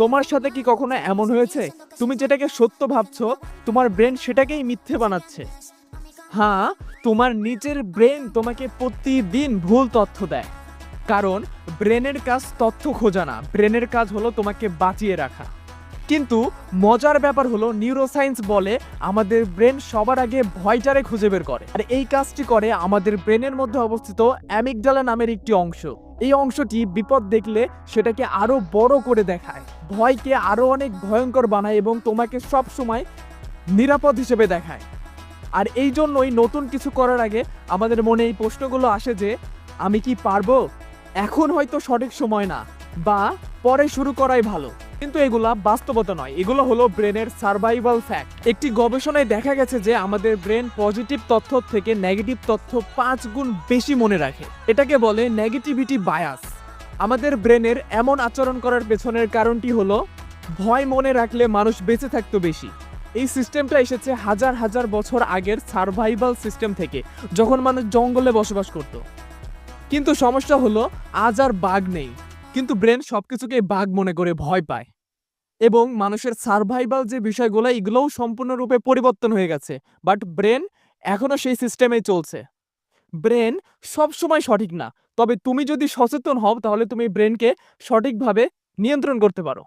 তোমার সাথে কি কখনো এমন হয়েছে তুমি যেটাকে সত্য ভাবছো তোমার ব্রেন সেটাকেই মিথ্যে বানাচ্ছে? হ্যাঁ, তোমার নিজের ব্রেন তোমাকে প্রতিদিন ভুল তথ্য দেয়। কারণ ব্রেনের কাজ তথ্য খোঁজা না, ব্রেনের কাজ হলো তোমাকে বাঁচিয়ে রাখা। কিন্তু মজার ব্যাপার হলো নিউরোসায়েন্স বলে আমাদের ব্রেন সবার আগে ভয়টারে খুঁজে বের করে, আর এই কাজটি করে আমাদের ব্রেনের মধ্যে অবস্থিত অ্যামিগডালা নামের একটি অংশ। এই অংশটি বিপদ দেখলে সেটাকে আরো বড় করে দেখায়, ভয়কে আরো অনেক ভয়ঙ্কর বানায় এবং তোমাকে সব সময় নিরাপদ হিসেবে দেখায়। আর এই জন্যই নতুন কিছু করার আগে আমাদের মনে এই প্রশ্নগুলো আসে যে আমি কি পারবো, এখন হয়তো সঠিক সময় না, বা পরে শুরু করাই ভালো। কিন্তু এগুলা বাস্তবতা নয়, এগুলো হলো ব্রেনের সার্ভাইভাল ফ্যাক্ট। একটি গবেষণায় দেখা গেছে যে আমাদের ব্রেন পজিটিভ তথ্য থেকে নেগেটিভ তথ্য 5 গুণ বেশি মনে রাখে। এটাকে বলে নেগেটিভিটি বায়াস। আমাদের ব্রেনের এমন আচরণ করার পেছনের কারণটি হলো ভয় মনে রাখলে মানুষ বেঁচে থাকতো বেশি। এই সিস্টেমটা এসেছে হাজার হাজার বছর আগের সার্ভাইভাল সিস্টেম থেকে, যখন মানুষ জঙ্গলে বসবাস করত। কিন্তু সমস্যা হলো আজ আর বাঘ নেই, কিন্তু ব্রেন সবকিছুকে বাঘ মনে করে ভয় পায়। এবং মানুষের সার্ভাইভাল যে বিষয়গুলো এগুলোও সম্পূর্ণরূপে পরিবর্তন হয়ে গেছে, বাট ব্রেন এখনো সেই সিস্টেমেই চলছে। ব্রেন সবসময় সঠিক না, তবে তুমি যদি সচেতন হও তাহলে তুমি ব্রেনকে সঠিকভাবে নিয়ন্ত্রণ করতে পারো।